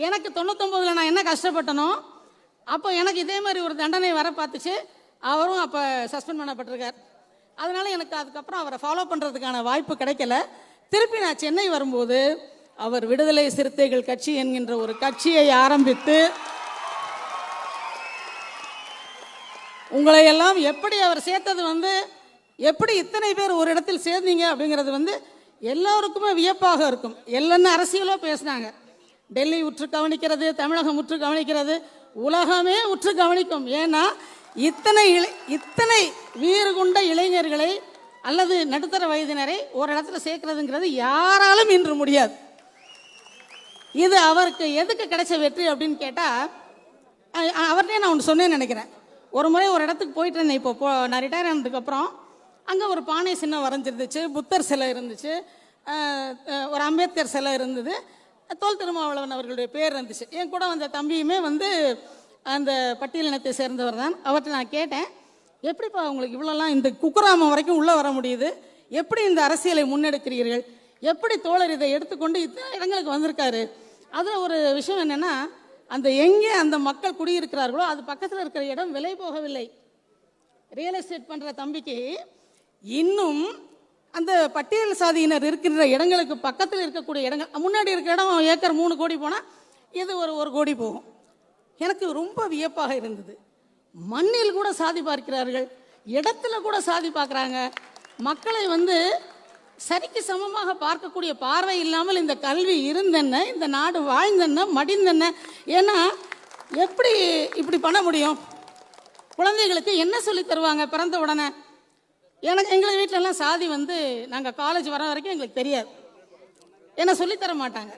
எனக்கு 99ல் நான் என்ன கஷ்டப்பட்டனோ அப்போ எனக்கு இதே மாதிரி ஒரு தண்டனை வர பார்த்துச்சு. அவரும் அப்போ சஸ்பெண்ட் பண்ணப்பட்டிருக்கார். அதனால் எனக்கு அதுக்கப்புறம் அவரை ஃபாலோ பண்ணுறதுக்கான வாய்ப்பு கிடைக்கல. திருப்பி நான் சென்னை வரும்போது அவர் விடுதலை சிறுத்தைகள் கட்சி என்கின்ற ஒரு கட்சியை ஆரம்பித்து உங்களை எல்லாம் எப்படி அவர் சேர்த்தது எப்படி இத்தனை பேர் ஒரு இடத்தில் சேர்ந்தீங்க அப்படிங்கிறது எல்லோருக்குமே வியப்பாக இருக்கும். எல்லாரும் அரசியலோ பேசினாங்க. டெல்லி உற்று கவனிக்கிறது, தமிழகம் உற்று கவனிக்கிறது, உலகமே உற்று கவனிக்கும். ஏன்னா இத்தனை வீறு கொண்ட இளைஞர்களை அல்லது நடுத்தர வயதினரை ஒரு இடத்துல சேர்க்கிறதுங்கிறது யாராலும் இன்று முடியாது. இது அவருக்கு எதுக்கு கிடைச்ச வெற்றி அப்படின்னு கேட்டால், அவர்கிட்டே நான் ஒன்று சொன்னேன்னு நினைக்கிறேன். ஒரு முறை ஒரு இடத்துக்கு போயிட்டு இருந்தேன். இப்போ நான் ரிட்டையர் ஆனதுக்கப்புறம் அங்கே ஒரு பானை சின்னம் வரைஞ்சிருந்துச்சு, புத்தர் சிலை இருந்துச்சு, ஒரு அம்பேத்கர் சிலை இருந்தது, தோல் திருமாவளவன் அவர்களுடைய பேர் இருந்துச்சு. என் கூட வந்த தம்பியுமே அந்த பட்டியலினத்தை சேர்ந்தவர் தான். அவர்கிட்ட நான் கேட்டேன், எப்படிப்பா உங்களுக்கு இவ்வளோலாம் இந்த குக்கிராமம் வரைக்கும் உள்ளே வர முடியுது, எப்படி இந்த அரசியலை முன்னெடுக்கிறீர்கள், எப்படி தோழர் இதை எடுத்துக்கொண்டு இத்தனை இடங்களுக்கு வந்திருக்காரு? அதில் ஒரு விஷயம் என்னென்னா, எங்கே அந்த மக்கள் குடியிருக்கிறார்களோ அது பக்கத்தில் இருக்கிற இடம் விலை போகவில்லை. ரியல் எஸ்டேட் பண்ணுற தம்பிக்கு இன்னும் அந்த பட்டியல் சாதியினர் இருக்கின்ற இடங்களுக்கு பக்கத்தில் இருக்கக்கூடிய இடங்கள், முன்னாடி இருக்கிற இடம் ஏக்கர் 3 கோடி போனால் இது ஒரு 1 கோடி போகும். எனக்கு ரொம்ப வியப்பாக இருந்தது. மண்ணில் கூட சாதி பார்க்கிறார்கள், இடத்துல கூட சாதி பார்க்குறாங்க. மக்களை சரிக்கு சமமாக பார்க்கக்கூடிய பார்வை இல்லாமல் இந்த கல்வி இருந்தென்ன, இந்த நாடு வாழ்ந்தென்ன, மடிந்தென்ன. ஏன்னா எப்படி இப்படி பண்ண முடியும்? குழந்தைகளுக்கு என்ன சொல்லி தருவாங்க பிறந்த உடனே? எங்கள் வீட்டிலலாம் சாதி நாங்கள் காலேஜ் வர வரைக்கும் எங்களுக்கு தெரியாது, என்ன சொல்லித்தர மாட்டாங்க.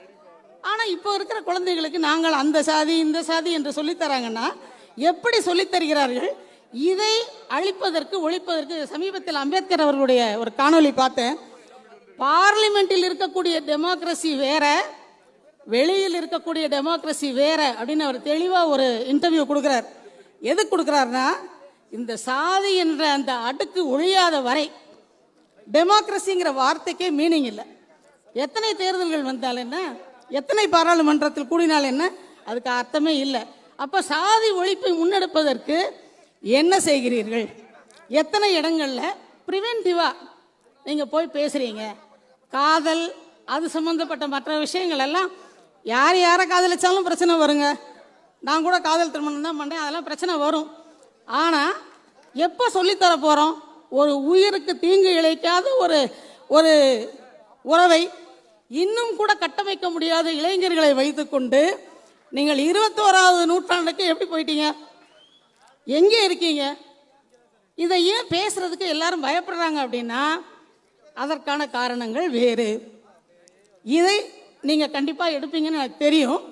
ஆனால் இப்போ இருக்கிற குழந்தைகளுக்கு நாங்கள் அந்த சாதி இந்த சாதி என்று சொல்லித்தராங்கன்னா எப்படி சொல்லித்தருகிறார்கள்? இதை அழிப்பதற்கு ஒழிப்பதற்கு சமீபத்தில் அம்பேத்கர் அவர்களுடைய ஒரு காணொலி பார்த்தேன். பார்லிமெண்டில் இருக்கக்கூடிய டெமோக்ரஸி வேற, வெளியில் இருக்கக்கூடிய டெமோக்ரஸி வேற அப்படின்னு அவர் தெளிவாக ஒரு இன்டர்வியூ கொடுக்குறார். எது கொடுக்குறாருன்னா, இந்த சாதி என்ற அந்த அடுக்கு ஒழியாத வரை டெமோக்ரஸிங்கிற வார்த்தைக்கே மீனிங் இல்லை. எத்தனை தேர்தல்கள் வந்தால் என்ன, எத்தனை பாராளுமன்றத்தில் கூடினால் என்ன, அதுக்கு அர்த்தமே இல்லை. அப்போ சாதி ஒழிப்பை முன்னெடுப்பதற்கு என்ன செய்கிறீர்கள்? எத்தனை இடங்களில் ப்ரிவென்டிவாக நீங்கள் போய் பேசுகிறீங்க? காதல் அது சம்மந்தப்பட்ட மற்ற விஷயங்கள் எல்லாம் யாரை காதலிச்சாலும் பிரச்சனை வருங்க. நான் கூட காதல் திருமணம் தான் பண்ணேன், அதெல்லாம் பிரச்சனை வரும். ஆனால் எப்போ சொல்லித்தர போகிறோம்? ஒரு உயிருக்கு தீங்கு இழைக்காத ஒரு உறவை இன்னும் கூட கட்டமைக்க முடியாத இளைஞர்களை வைத்துக்கொண்டு நீங்கள் 21வது நூற்றாண்டுக்கு எப்படி போயிட்டீங்க? எங்கே இருக்கீங்க? இதை ஏன் பேசுறதுக்கு எல்லாரும் பயப்படுறாங்க அப்படின்னா, அதற்கான காரணங்கள் வேறு. இதை நீங்கள் கண்டிப்பாக எடுப்பீங்கன்னு எனக்கு தெரியும்.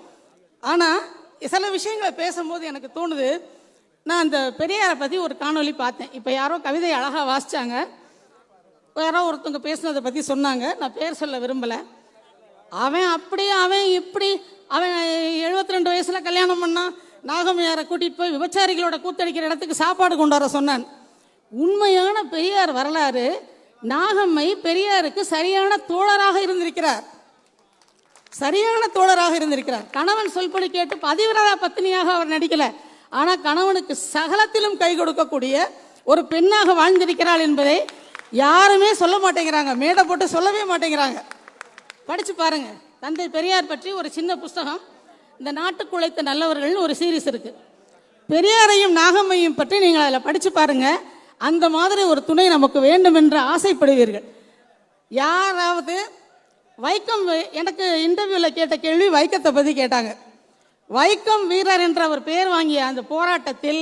ஆனால் சில விஷயங்களை பேசும்போது எனக்கு தோணுது, நான் அந்த பெரியாரை பற்றி ஒரு காணொலி பார்த்தேன். இப்போ யாரோ கவிதை அழகாக வாசித்தாங்க, யாரோ ஒருத்தவங்க பேசுனதை பற்றி சொன்னாங்க. நான் பேர் சொல்ல விரும்பலை. அவன் அப்படி அவன் இப்படி, அவன் 72 வயசில் கல்யாணம் பண்ணான், நாகம்மையாரை கூட்டிகிட்டு போய் விபச்சாரிகளோட கூத்தடிக்கிற இடத்துக்கு சாப்பாடு கொண்டு வர சொன்னான். உண்மையான பெரியார் வரலாறு, நாகம்மை பெரியாருக்கு சரியான தோழராக இருந்திருக்கிறார். கணவன் சொல்படி கேட்டு பதிவிரதா பத்தினியாக அவர் நடிக்கல. ஆனால் கணவனுக்கு சகலத்திலும் கை கொடுக்கக்கூடிய ஒரு பெண்ணாக வாழ்ந்திருக்கிறாள் என்பதை யாருமே சொல்ல மாட்டேங்கிறாங்க, மேடை போட்டு சொல்லவே மாட்டேங்கிறாங்க. படிச்சு பாருங்க. தந்தை பெரியார் பற்றி ஒரு சின்ன புஸ்தகம், இந்த நாட்டுக்கு உழைத்த நல்லவர்கள்னு ஒரு சீரீஸ் இருக்கு. பெரியாரையும் நாகம்மையும் பற்றி நீங்கள் அதில் படிச்சு பாருங்க. அந்த மாதிரி ஒரு துணை நமக்கு வேண்டும் என்று ஆசைப்படுவீர்கள். யாராவது வைக்கம், எனக்கு இன்டர்வியூவில் கேட்ட கேள்வி வைக்கத்தை பற்றி கேட்டாங்க. வைக்கம் வீரர் என்ற அவர் பெயர் வாங்கிய அந்த போராட்டத்தில்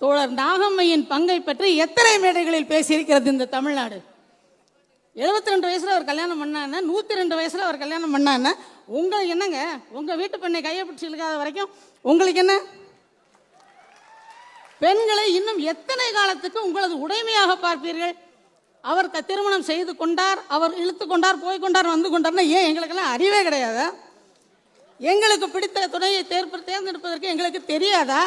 தோழர் நாகம்மையின் பங்கை பற்றி எத்தனை மேடைகளில் பேசியிருக்கிறது இந்த தமிழ்நாடு? 72 வயசுல அவர் கல்யாணம் பண்ணான்னு, 102 வயசுல அவர் கல்யாணம் பண்ணான்னு, உங்களுக்கு என்னங்க? உங்க வீட்டு பெண்ணை கையை பிடிச்சி இழுக்காத வரைக்கும் உங்களுக்கு என்ன? பெண்களை இன்னும் எத்தனை காலத்துக்கு உங்களது உடைமையாக பார்ப்பீர்கள்? அவர் திருமணம் செய்து கொண்டார், அவர் இழுத்து கொண்டார், போய் கொண்டார், வந்து கொண்டார்னா ஏன் எங்களுக்கெல்லாம் அறிவே கிடையாதா? எங்களுக்கு பிடித்த துணையை தேர்ந்தெடுப்பதற்கு எங்களுக்கு தெரியாதா?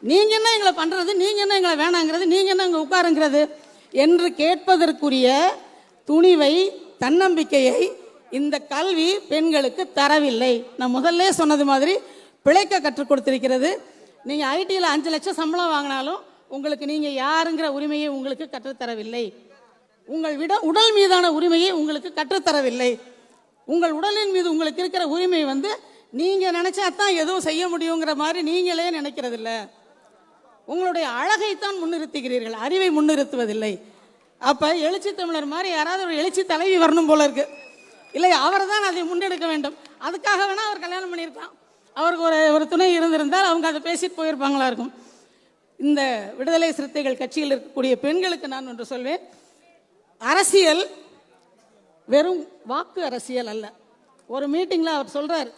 நீங்க என்ன எங்களை பண்றது, நீங்க என்ன எங்களை வேணாங்கிறது, நீங்க என்ன இங்கே உட்காருங்கிறது என்று கேட்பதற்குரிய துணிவை, தன்னம்பிக்கையை இந்த கல்வி பெண்களுக்கு தரவில்லை. நான் முதல்ல சொன்னது மாதிரி பிழைக்க கற்றுக் கொடுத்திருக்கிறது. நீங்கள் ஐடியில் 5 லட்சம் சம்பளம் வாங்கினாலும் உங்களுக்கு நீங்கள் யாருங்கிற உரிமையை உங்களுக்கு கற்றுத்தரவில்லை. உங்கள் உடல் மீதான உரிமையை உங்களுக்கு கற்றுத்தரவில்லை. உங்கள் உடலின் மீது உங்களுக்கு இருக்கிற உரிமை வந்து நீங்கள் நினச்சா தான் எதுவும் செய்ய முடியுங்கிற மாதிரி நீங்களே நினைக்கிறதில்ல. உங்களுடைய அழகைத்தான் முன்னிறுத்துகிறீர்கள், அறிவை முன்னிறுத்துவதில்லை. அப்போ எழுச்சி தமிழர் மாதிரி யாராவது ஒரு எழுச்சி தலைவி வரணும் போல இருக்கு. இல்லை, அவரை தான் அதை முன்னெடுக்க வேண்டும். அதுக்காக வேணால் அவர் கல்யாணம் பண்ணியிருக்கலாம். அவருக்கு ஒரு துணை இருந்திருந்தால் அவங்க அதை பேசிட்டு போயிருப்பாங்களா இருக்கும். இந்த விடுதலை சிறுத்தைகள் கட்சியில் இருக்கக்கூடிய பெண்களுக்கு நான் ஒன்று சொல்வேன். அரசியல் வெறும் வாக்கு அரசியல் அல்ல. ஒரு மீட்டிங்கில் அவர் சொல்கிறார்,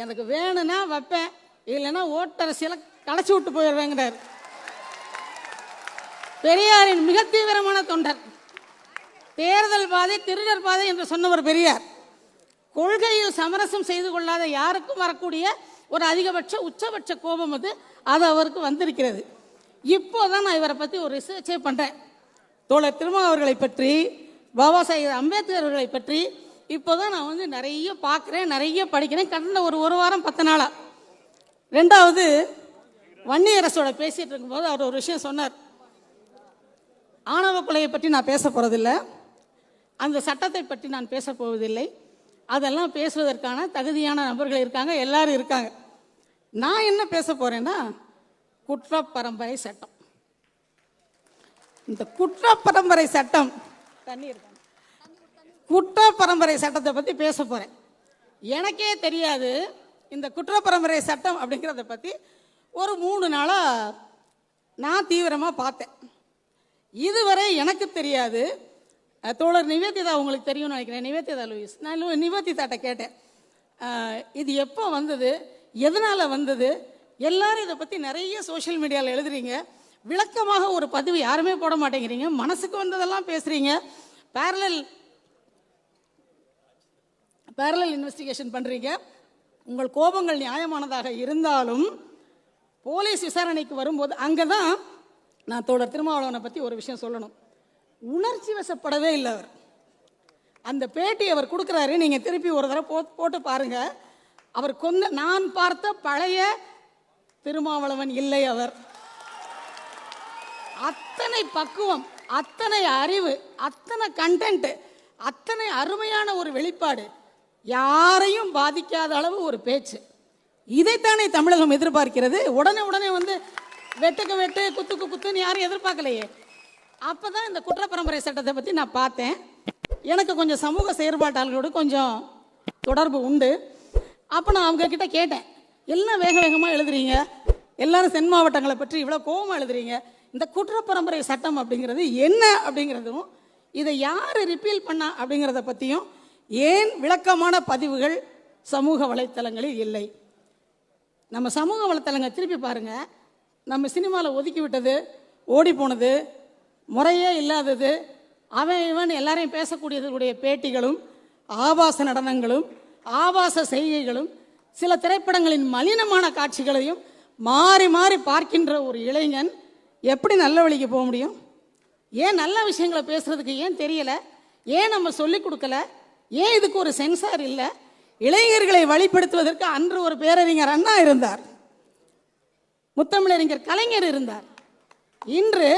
எனக்கு வேணும்னா வைப்பேன், இல்லைன்னா ஓட்டு அரசியலை களைச்சி விட்டு போயிடுவேங்கிறார். பெரியாரின் மிக தீவிரமான தொண்டர். தேர்தல் பாதை திருடர் பாதை என்று சொன்னவர் பெரியார். கொள்கையில் சமரசம் செய்து கொள்ளாத யாருக்கும் வரக்கூடிய ஒரு அதிகபட்ச உச்சபட்ச கோபம் அது அவருக்கு வந்திருக்கிறது. இப்போதான் நான் இவரை பற்றி ஒரு ரிசர்ச்சே பண்ணுறேன். தோழர் திருமாவளவன் அவர்களை பற்றி, பாபா சாஹேப் அம்பேத்கர் அவர்களை பற்றி இப்போதான் நான் வந்து நிறைய பார்க்குறேன், நிறைய படிக்கிறேன். கடந்த ஒரு வாரம் 10 நாளா. ரெண்டாவது, வன்னியரசோட பேசிட்டு இருக்கும்போது அவர் ஒரு விஷயம் சொன்னார். ஆணவ கொலையை பற்றி நான் பேச போகிறதில்ல, அந்த சட்டத்தை பற்றி நான் பேச போவதில்லை. அதெல்லாம் பேசுவதற்கான தகுதியான நபர்கள் இருக்காங்க, எல்லாரும் இருக்காங்க. நான் என்ன பேச போகிறேன்னா, குற்றப்பரம்பரை சட்டம். இந்த குற்றப்பரம்பரை சட்டம், குற்றப்பரம்பரை சட்டத்தை பற்றி பேச போகிறேன். எனக்கே தெரியாது இந்த குற்றப்பரம்பரை சட்டம் அப்படிங்கிறத பற்றி. ஒரு 3 நாளாக நான் தீவிரமாக பார்த்தேன். இதுவரை எனக்கு தெரியாது. தோழர் நிவேதிதா உங்களுக்கு தெரியும்னு நினைக்கிறேன், நிவேதிதா லூயிஸ். நான் நிவேதிதாட்ட கேட்டேன், இது எப்போ வந்தது, எதனால் வந்தது? எல்லாரும் இதை பற்றி நிறைய சோஷியல் மீடியாவில் எழுதுறீங்க, விளக்கமாக ஒரு பதிவு யாருமே போட மாட்டேங்கிறீங்க, மனசுக்கு வந்ததெல்லாம் பேசுகிறீங்க, பேரலல் இன்வெஸ்டிகேஷன் பண்ணுறீங்க. உங்கள் கோபங்கள் நியாயமானதாக இருந்தாலும் போலீஸ் விசாரணைக்கு வரும்போது அங்கே தான் நான் தோழர் திருமாவளவனை பற்றி ஒரு விஷயம் சொல்லணும். உணர்ச்சி வசப்படவே இல்லை அவர். அந்த பேட்டி அவர் கொடுக்குறாரு, நீங்கள் திருப்பி ஒரு தடவை போட்டு பாருங்கள். அவர் நான் பார்த்த பழைய திருமாவளவன் இல்லை அவர். அத்தனை பக்குவம், அத்தனை அறிவு, அத்தனை கண்டென்ட், அத்தனை அருமையான ஒரு வெளிப்பாடு, யாரையும் பாதிக்காத அளவு ஒரு பேச்சு. இதைத்தானே தமிழகம் எதிர்பார்க்கிறது. உடனே வந்து வெட்டுக்கு வெட்டு, குத்துக்கு குத்துன்னு யாரும் எதிர்பார்க்கலையே. அப்போ தான் இந்த குற்றப்பரம்பரை சட்டத்தை பற்றி நான் பார்த்தேன். எனக்கு கொஞ்சம் சமூக செயற்பாட்டாளர்களோடு கொஞ்சம் தொடர்பு உண்டு. அப்போ நான் அவங்க கிட்ட கேட்டேன், எல்லாம் வேகமாக எழுதுறீங்க, எல்லாரும் தென் மாவட்டங்களை பற்றி இவ்வளோ கோபமாக எழுதுறீங்க, இந்த குற்றப்பரம்பரை சட்டம் அப்படிங்கிறது என்ன அப்படிங்கிறதும், இதை யார் ரிப்பீல் பண்ணா அப்படிங்கிறத பற்றியும் ஏன் விளக்கமான பதிவுகள் சமூக வலைத்தளங்களில் இல்லை? நம்ம சமூக வலைத்தளங்கள் திருப்பி பாருங்கள். நம்ம சினிமாவில் ஒதுக்கி விட்டது, ஓடி போனது, முறையே இல்லாதது, அவன் இவன் எல்லாரையும் பேசக்கூடியதுடைய பேட்டிகளும், ஆபாச நடனங்களும், ஆபாச செய்கைகளும், சில திரைப்படங்களின் மலினமான காட்சிகளையும் மாறி மாறி பார்க்கின்ற ஒரு இளைஞன் எப்படி நல்ல வழிக்கு போக முடியும்? ஏன் நல்ல விஷயங்களை பேசுறதுக்கு ஏன் தெரியலை? ஏன் நம்ம சொல்லிக் கொடுக்கல? ஏன் இதுக்கு ஒரு சென்சார் இல்லை? இளைஞர்களை வழிப்படுத்துவதற்கு அன்று ஒரு பேரறிஞர் அண்ணா இருந்தார், முத்தமிழறிஞர் கலைஞர் இருந்தார். இன்று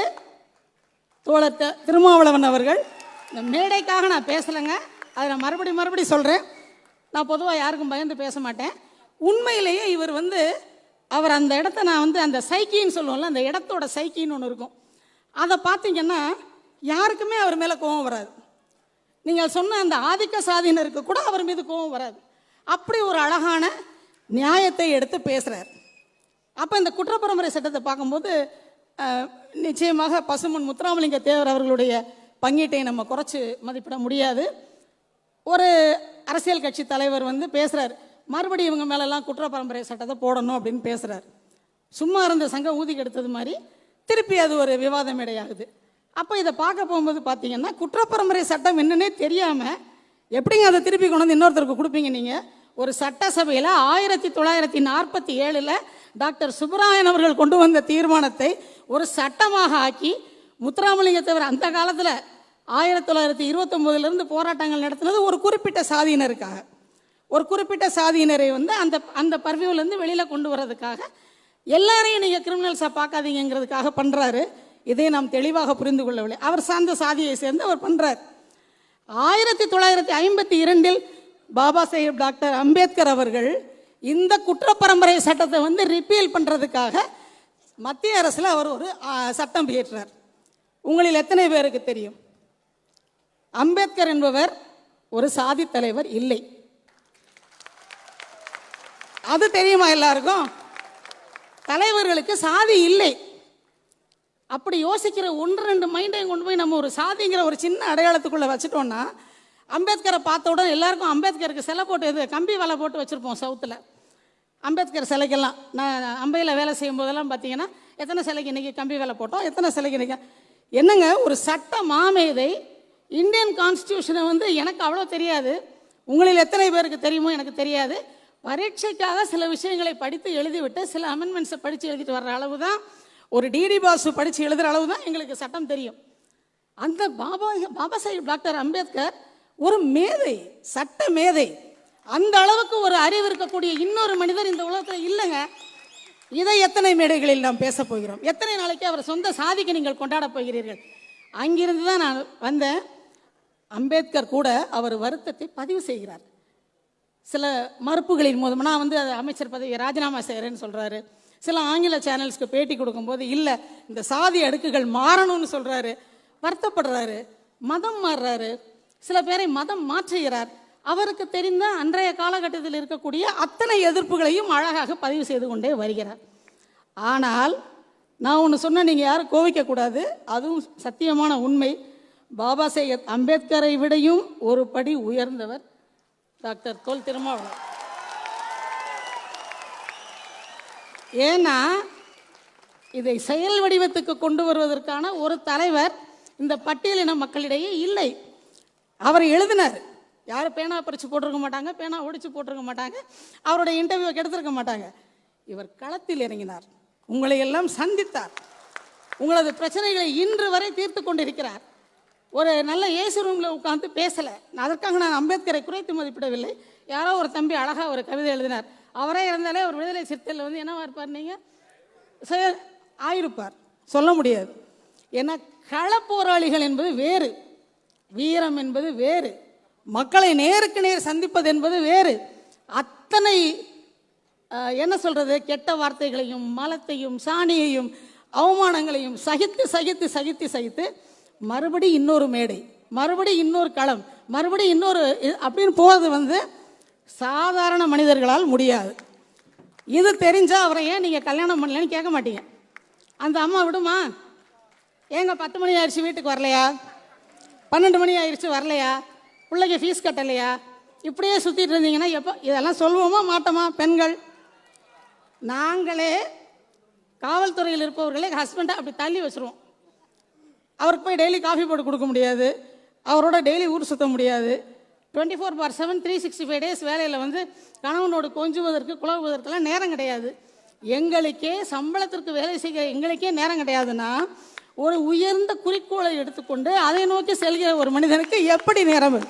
தோழர் திருமாவளவன் அவர்கள், இந்த மேடைக்காக நான் பேசலைங்க, அதை நான் மறுபடியும் சொல்கிறேன். நான் பொதுவாக யாருக்கும் பயந்து பேச மாட்டேன். உண்மையிலேயே இவர் வந்து அவர் அந்த இடத்த நான் வந்து அந்த சைக்கின்னு சொல்லுவோம்ல, அந்த இடத்தோட சைக்கின்னு ஒன்று இருக்கும், அதை பார்த்தீங்கன்னா யாருக்குமே அவர் மேலே கோபம் வராது. நீங்கள் சொன்ன அந்த ஆதிக்க சாதியினருக்கு கூட அவர் மீது கோபம் வராது. அப்படி ஒரு அழகான நியாயத்தை எடுத்து பேசுகிறார். அப்போ இந்த குற்றப்பரம்பரை சட்டத்தை பார்க்கும்போது நிச்சயமாக பசுமன் முத்துராமலிங்க தேவர் அவர்களுடைய பங்கீட்டை நம்ம குறைச்சி மதிப்பிட முடியாது. ஒரு அரசியல் கட்சி தலைவர் வந்து பேசுகிறார், மறுபடியும் இவங்க மேலெல்லாம் குற்றப்பரம்பரை சட்டத்தை போடணும் அப்படின்னு பேசுகிறார். சும்மா இருந்த சங்கம் ஊதி கெடுத்தது மாதிரி திருப்பி அது ஒரு விவாத மேடையாகுது. அப்போ இதை பார்க்க போகும்போது பார்த்தீங்கன்னா குற்றப்பரம்பரை சட்டம் என்னன்னே தெரியாமல் எப்படிங்க அதை திருப்பி கொண்டு வந்து இன்னொருத்தருக்கு கொடுப்பீங்க? நீங்கள் ஒரு சட்டசபையில் 1947 டாக்டர் சுப்பராயன் அவர்கள் கொண்டு வந்த தீர்மானத்தை ஒரு சட்டமாக ஆக்கி முத்துராமலிங்க தேவர் அந்த காலத்தில் 1929 போராட்டங்கள் நடத்தினது ஒரு குறிப்பிட்ட சாதியினருக்காக. ஒரு குறிப்பிட்ட சாதியினரை வந்து அந்த அந்த பர்வியூலேருந்து வெளியில் கொண்டு வர்றதுக்காக எல்லாரையும் நீங்கள் கிரிமினல்ஸாக பார்க்காதீங்கிறதுக்காக பண்ணுறாரு. இதை நாம் தெளிவாக புரிந்து கொள்ளவில்லை. அவர் சார்ந்த சாதியை சேர்ந்து அவர் பண்ணுறார். 1952 பாபா சாஹேப் டாக்டர் அம்பேத்கர் அவர்கள் இந்த குற்றப்பரம்பரை சட்டத்தை வந்து ரிப்பீல் பண்ணுறதுக்காக மத்திய அரசில் அவர் ஒரு சட்டம் இயற்றார். உங்களில் எத்தனை பேருக்கு தெரியும்? அம்பேத்கர் என்பவர் ஒரு சாதி தலைவர் இல்லை. அது தெரியுமா எல்லாருக்கும்? தலைவர்களுக்கு சாதி இல்லை. அப்படி யோசிக்கிற 1-2 மைண்டையும் கொண்டு போய் நம்ம ஒரு சாதிங்கிற ஒரு சின்ன அடையாளத்துக்குள்ளே வச்சுட்டோம்னா, அம்பேத்கரை பார்த்த உடனே எல்லாருக்கும் அம்பேத்கருக்கு சிலை போட்டு கம்பி வலை போட்டு வச்சுருப்போம் சவுத்தில். அம்பேத்கர் சிலைக்கெல்லாம் நான் அம்பையில் வேலை செய்யும் போதெல்லாம் பார்த்தீங்கன்னா எத்தனை சிலைக்கு இன்றைக்கி கம்பி வேலை போட்டோம், எத்தனை சிலைக்கு இன்றைக்கி என்னங்க ஒரு சட்ட மாமேதை இந்தியன் கான்ஸ்டியூஷனை வந்து எனக்கு அவ்வளோ தெரியாது. உங்களில் எத்தனை பேருக்கு தெரியுமோ எனக்கு தெரியாது. பரீட்சைக்காக சில விஷயங்களை படித்து எழுதிவிட்டு சில அமெண்ட்மெண்ட்ஸை படித்து எழுதிட்டு வர்ற அளவு தான், ஒரு டிடி பாசு படித்து எழுதுகிற அளவு தான் எங்களுக்கு சட்டம் தெரியும். அந்த பாபா சாஹேப் டாக்டர் அம்பேத்கர் ஒரு மேதை, சட்ட மேதை. அந்த அளவுக்கு ஒரு அறிவு இருக்கக்கூடிய இன்னொரு மனிதர் இந்த உலகத்தில் இல்லைங்க. இதை எத்தனை மேடைகளில் நாம் பேச போகிறோம்? எத்தனை நாளைக்கு அவர் சொந்த சாதிக்கு நீங்கள் கொண்டாட போகிறீர்கள்? அங்கிருந்து தான் நான் வந்தேன். அம்பேத்கர் கூட அவர் வருத்தத்தை பதிவு செய்கிறார். சில மறுப்புகளின் மூலம் நான் வந்து அமைச்சர் பதவியை ராஜினாமா செய்கிறேன்னு சொல்கிறாரு. சில ஆங்கில சேனல்ஸ்க்கு பேட்டி கொடுக்கும்போது இல்லை இந்த சாதி அடுக்குகள் மாறணும்னு சொல்கிறாரு. வருத்தப்படுறாரு, மதம் மாறுறாரு, சில பேரை மதம் மாற்றுகிறார். அவருக்கு தெரிந்த அன்றைய காலகட்டத்தில் இருக்கக்கூடிய அத்தனை எதிர்ப்புகளையும் அழகாக பதிவு செய்து கொண்டே வருகிறார். ஆனால் நான் ஒன்று சொன்னால் நீங்கள் யாரும் கோவிக்கக்கூடாது, அதுவும் சத்தியமான உண்மை. பாபா சாஹேப் அம்பேத்கரை விடையும் ஒரு படி உயர்ந்தவர் டாக்டர் தொல் திருமாவளவன். ஏன்னா இதை செயல் வடிவத்துக்கு கொண்டு வருவதற்கான ஒரு தலைவர் இந்த பட்டியலின மக்களிடையே இல்லை. அவர் எழுதினார், யாரும் பேனா பறித்து போட்டிருக்க மாட்டாங்க, பேனா ஒடிச்சு போட்டிருக்க மாட்டாங்க, அவருடைய இன்டர்வியூவை கெடுத்திருக்க மாட்டாங்க. இவர் களத்தில் இறங்கினார், உங்களை எல்லாம் சந்தித்தார், உங்களது பிரச்சனைகளை இன்று வரை தீர்த்து கொண்டிருக்கிறார். ஒரு நல்ல ஏசி ரூமில் உட்காந்து பேசலை. அதற்காக நான் அம்பேத்கரை குறைத்து மதிப்பிடவில்லை. யாரோ ஒரு தம்பி அழகாக ஒரு கவிதை எழுதினார். அவரே இருந்தாலே ஒரு விடுதலை சிறுத்தையில் வந்து என்னவா இருப்பார், நீங்கள் ஆயிருப்பார், சொல்ல முடியாது. ஏன்னா களப்போராளிகள் என்பது வேறு, வீரம் என்பது வேறு, மக்களை நேருக்கு நேர் சந்திப்பது என்பது வேறு. அத்தனை என்ன சொல்கிறது, கெட்ட வார்த்தைகளையும் மலத்தையும் சாணியையும் அவமானங்களையும் சகித்து சகித்து சகித்து சகித்து மறுபடி இன்னொரு மேடை, மறுபடி இன்னொரு களம், மறுபடி இன்னொரு அப்படின்னு போகிறது வந்து சாதாரண மனிதர்களால் முடியாது. இது தெரிஞ்சால் அவரை ஏன் நீங்கள் கல்யாணம் பண்ணலன்னு கேட்க மாட்டீங்க. அந்த அம்மா விடுமா? ஏங்க 10 மணி ஆயிடுச்சு வீட்டுக்கு வரலையா, 12 மணி ஆயிடுச்சு வரலையா, பிள்ளைக்கு ஃபீஸ் கட்டலையா, இப்படியே சுற்றிட்டு இருந்தீங்கன்னா எப்போ இதெல்லாம் சொல்லுவோமா மாட்டோமா? பெண்கள் நாங்களே காவல்துறையில் இருப்பவர்களே ஹஸ்பண்டை அப்படி தள்ளி வச்சுருவோம். அவருக்கு போய் டெய்லி காஃபி போட்டு கொடுக்க முடியாது, அவரோட டெய்லி ஊர் சுற்ற முடியாது. 24/7 365 டேஸ் வேலையில் வந்து கணவனோடு கொஞ்சுவதற்கு குழவுவதற்கெல்லாம் நேரம் கிடையாது. எங்களுக்கே சம்பளத்திற்கு வேலை செய்கிற எங்களுக்கே நேரம் கிடையாதுன்னா ஒரு உயர்ந்த குறிக்கோளை எடுத்துக்கொண்டு அதை நோக்கி செல்கிற ஒரு மனிதனுக்கு எப்படி நேரம்?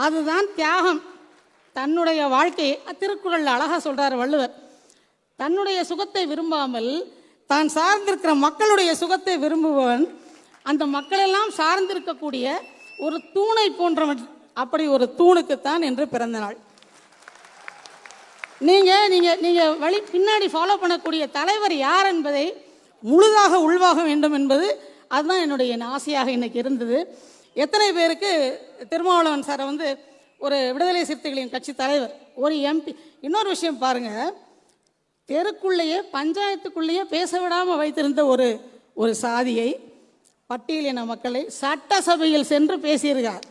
அதுதான் தியாகம். தன்னுடைய வாழ்க்கையை திருக்குறள் அழகாக சொல்கிறார் வள்ளுவர். தன்னுடைய சுகத்தை விரும்பாமல் தான் சார்ந்திருக்கிற மக்களுடைய சுகத்தை விரும்புபவன் அந்த மக்களெல்லாம் சார்ந்திருக்கக்கூடிய ஒரு தூணை போன்றவன். அப்படி ஒரு தூணுக்குத்தான் என்று பிறந்த நாள். நீங்கள் வழி பின்னாடி ஃபாலோ பண்ணக்கூடிய தலைவர் யார் என்பதை முழுதாக உள்வாக வேண்டும் என்பது அதுதான் என்னுடைய ஆசையாக இன்னைக்கு இருந்தது. எத்தனை பேருக்கு திருமாவளவன் சாரை வந்து ஒரு விடுதலை சிறுத்தைகளின் கட்சி தலைவர், ஒரு எம்பி. இன்னொரு விஷயம் பாருங்கள், தெருக்குள்ளேயே பஞ்சாயத்துக்குள்ளேயே பேச விடாமல் வைத்திருந்த ஒரு சாதியை, பட்டியலின மக்களை சட்டசபையில் சென்று பேசியிருக்கார்.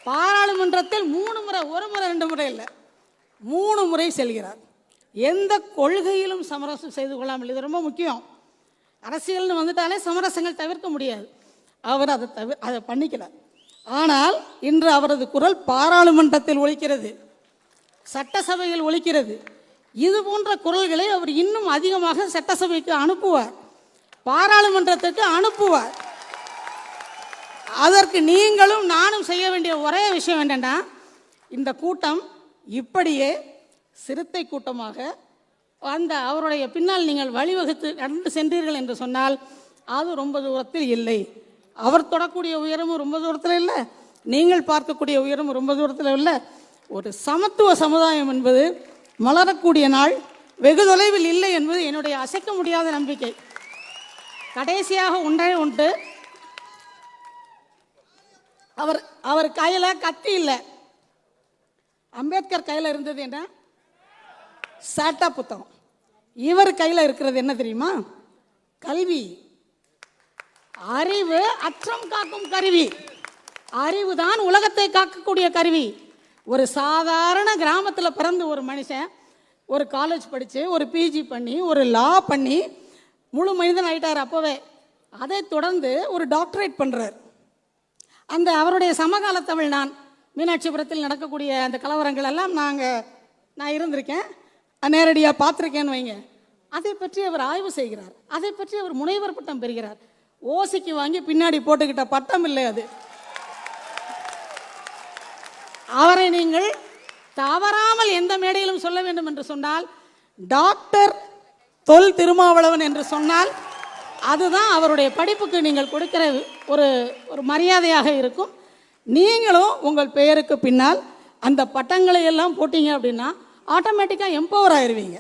பாராளுமன்றத்தில் 3 முறை, 1 முறை 2 முறை இல்லை, 3 முறை செல்கிறார். எந்த கொள்கையிலும் சமரசம் செய்து கொள்ளாமல். இது ரொம்ப முக்கியம். அரசியல்னு வந்துட்டாலே சமரசங்கள் தவிர்க்க முடியாது. அவர் அதை பண்ணிக்கல. ஆனால் இன்று அவரது குரல் பாராளுமன்றத்தில் ஒலிக்கிறது, சட்டசபையில் ஒலிக்கிறது. இது போன்ற குரல்களை அவர் இன்னும் அதிகமாக சட்டசபைக்கு அனுப்புவார். பாராளுமன்றத்துக்கு அனுப்புவார். அதற்கு நீங்களும் நானும் செய்ய வேண்டிய ஒரே விஷயம் என்னன்னா, இந்த கூட்டம் இப்படியே சிறுத்தை கூட்டமாக அந்த அவருடைய பின்னால் நீங்கள் வழிவகுத்து நடந்து சென்றீர்கள் என்று சொன்னால் அது ரொம்ப தூரத்தில் இல்லை. அவர் தொடக்கூடிய உயரமும் ரொம்ப தூரத்தில் இல்லை, நீங்கள் பார்க்கக்கூடிய உயரமும் ரொம்ப தூரத்தில் இல்லை. ஒரு சமத்துவ சமுதாயம் என்பது மலரக்கூடிய நாள் வெகு தொலைவில் இல்லை என்பது என்னுடைய அசைக்க முடியாத நம்பிக்கை. கடைசியாக ஒன்றே உண்டு, அவர் கையில் கத்தி இல்லை. அம்பேத்கர் கையில் இருந்தது என்ன? சாட்டா புத்தகம். இவர் கையில் இருக்கிறது என்ன தெரியுமா? கல்வி. அறிவு அற்றம் காக்கும் கருவி. அறிவு தான் உலகத்தை காக்கக்கூடிய கருவி. ஒரு சாதாரண கிராமத்தில் பிறந்த ஒரு மனுஷன் ஒரு காலேஜ் படித்து ஒரு பிஜி பண்ணி ஒரு லா பண்ணி முழு மனிதன் ஆயிட்டார் அப்போவே. அதை தொடர்ந்து ஒரு டாக்டரேட் பண்ணுறார். அந்த அவருடைய சமகால தமிழ் நான் மீனாட்சிபுரத்தில் நடக்கக்கூடிய அந்த கலவரங்கள் எல்லாம் நான் இருந்திருக்கேன், நேரடியாக பார்த்துருக்கேன்னு வைங்க. அதை பற்றி அவர் ஆய்வு செய்கிறார், அதை பற்றி அவர் முனைவர் பட்டம் பெறுகிறார். ஓசிக்கு வாங்கி பின்னாடி போட்டுக்கிட்ட பட்டம் இல்லை அது. அவரை நீங்கள் தவறாமல் எந்த மேடையிலும் சொல்ல வேண்டும் என்று சொன்னால் டாக்டர் தொல் திருமாவளவன் என்று சொன்னால் அதுதான் அவருடைய படிப்புக்கு நீங்கள் கொடுக்கிற ஒரு மரியாதையாக இருக்கும். நீங்களும் உங்கள் பெயருக்கு பின்னால் அந்த பட்டங்களை எல்லாம் போட்டீங்க அப்படின்னா ஆட்டோமேட்டிக்காக எம்பவர் ஆயிடுவீங்க.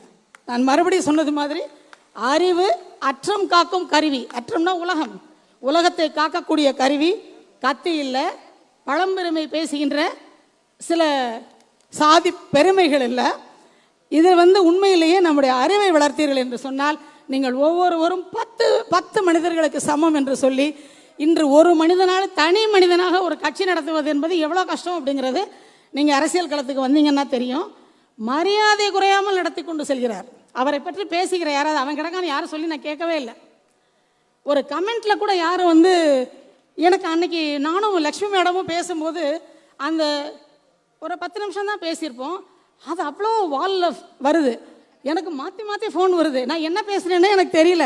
நான் மறுபடியும் சொன்னது மாதிரி அறிவு அற்றம் காக்கும் கருவி. அற்றம்னா உலகம், உலகத்தை காக்கக்கூடிய கருவி. கத்தி இல்லை, பழம்பெருமை பேசுகின்ற சில சாதி பெருமைகள் இல்லை. இது உண்மையிலேயே நம்முடைய அறிவை வளர்த்தீர்கள் என்று சொன்னால் நீங்கள் ஒவ்வொருவரும் 10 மனிதர்களுக்கு சமம் என்று சொல்லி இன்று ஒரு மனிதனால் தனி மனிதனாக ஒரு கட்சி நடத்துவது என்பது எவ்வளோ கஷ்டம் அப்படிங்கிறது நீங்கள் அரசியல் களத்துக்கு வந்தீங்கன்னா தெரியும். மரியாதை குறையாமல் நடத்தி கொண்டு செல்கிறார். அவரை பற்றி பேசுகிற யாராவது அவன் கிடக்கான்னு யாரும் சொல்லி நான் கேட்கவே இல்லை. ஒரு கமெண்ட்டில் கூட யாரும் எனக்கு அன்னைக்கு நானும் லக்ஷ்மி மேடமும் பேசும்போது அந்த ஒரு 10 நிமிஷம் தான் பேசியிருப்போம். அது அவ்வளோ வாலில் வருது, எனக்கு மாற்றி மாற்றி ஃபோன் வருது. நான் என்ன பேசுகிறேன்னே எனக்கு தெரியல.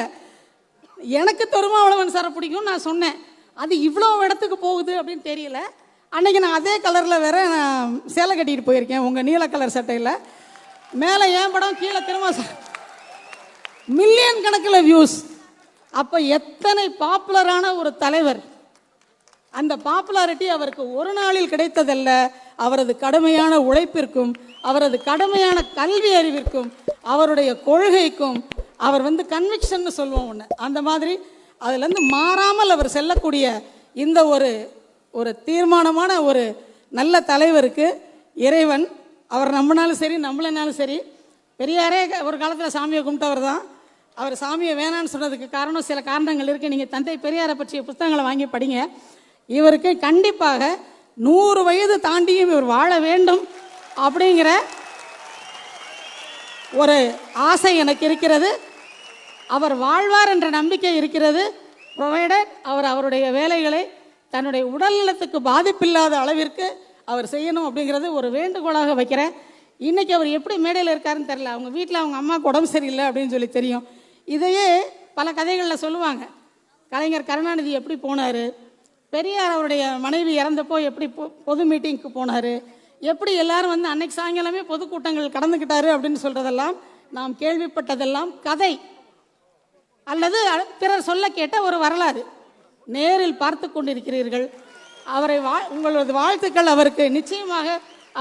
எனக்கு திருமாவளவன் சாரை பிடிக்கும் நான் சொன்னேன், அது இவ்வளோ இடத்துக்கு போகுது அப்படின்னு தெரியல. அன்றைக்கி நான் அதே கலரில் வேற நான் சேலை கட்டிட்டு போயிருக்கேன், உங்கள் நீல கலர் சட்டையில். மேலே ஏன் படம், கீழே திரும்ப மில்லியன் கணக்கில் வியூஸ். அப்போ எத்தனை பாப்புலரான ஒரு தலைவர். அந்த பாப்புலாரிட்டி அவருக்கு ஒரு நாளில் கிடைத்ததல்ல, அவரது கடுமையான உழைப்பிற்கும் அவரது கடுமையான கல்வி அறிவிற்கும் அவருடைய கொள்கைக்கும் அவர் கன்விக்ஷன் சொல்லுவோம் ஒன்று, அந்த மாதிரி அதுலேருந்து மாறாமல் அவர் செல்லக்கூடிய இந்த ஒரு தீர்மானமான ஒரு நல்ல தலைவருக்கு இறைவன், அவர் நம்பினாலும் சரி நம்மளனாலும் சரி, பெரியாரே ஒரு காலத்தில் சாமியை கும்பிட்டவர் தான். அவர் சாமியை வேணான்னு சொன்னதுக்கு காரணம் சில காரணங்கள் இருக்குது. நீங்கள் தந்தை பெரியாரை பற்றிய புத்தகங்களை வாங்கி படிங்க. இவருக்கு கண்டிப்பாக 100 வயது தாண்டியும் இவர் வாழ வேண்டும் அப்படிங்கிற ஒரு ஆசை எனக்கு இருக்கிறது. அவர் வாழ்வார் என்ற நம்பிக்கை இருக்கிறது. ப்ரொவைடட் அவருடைய வேலைகளை தன்னுடைய உடல்நலத்துக்கு பாதிப்பில்லாத அளவிற்கு அவர் செய்யணும் அப்படிங்கிறது ஒரு வேண்டுகோளாக வைக்கிறேன். இன்றைக்கி அவர் எப்படி மேடையில் இருக்காருன்னு தெரில. அவங்க வீட்டில் அவங்க அம்மாவுக்கு உடம்பு சரியில்லை அப்படின்னு சொல்லி தெரியும். இதையே பல கதைகளில் சொல்லுவாங்க. கலைஞர் கருணாநிதி எப்படி போனார், பெரியார் அவருடைய மனைவி இறந்தப்போ எப்படி பொது மீட்டிங்க்கு போனார், எப்படி எல்லாரும் அன்னைக்கு சாயங்காலமே பொதுக்கூட்டங்கள் கடந்துக்கிட்டாரு அப்படின்னு சொல்கிறதெல்லாம் நாம் கேள்விப்பட்டதெல்லாம் கதை அல்லது பிறர் சொல்ல கேட்ட ஒரு வரலாறு. நேரில் பார்த்து கொண்டிருக்கிறீர்கள். அவரை உங்களது வாழ்த்துக்கள் அவருக்கு நிச்சயமாக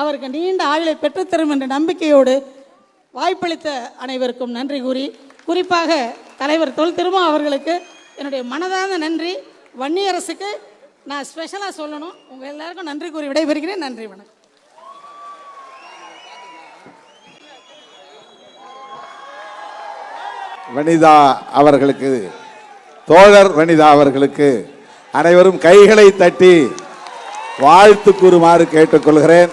அவருக்கு நீண்ட ஆயுளை பெற்றுத்தரும் என்ற நம்பிக்கையோடு வாய்ப்பளித்த அனைவருக்கும் நன்றி கூறி, குறிப்பாக தலைவர் தொல் திருமா அவர்களுக்கு என்னுடைய மனதார்ந்த நன்றி. வன்னியரசுக்கு நான் ஸ்பெஷலாக சொல்லணும். உங்கள் எல்லாருக்கும் நன்றி கூறி விடைபெறுகிறேன். நன்றி, வணக்கம். வனிதா அவர்களுக்கு, தோழர் வனிதா அவர்களுக்கு அனைவரும் கைகளை தட்டி வாழ்த்து கூறுமாறு கேட்டுக்கொள்கிறேன்.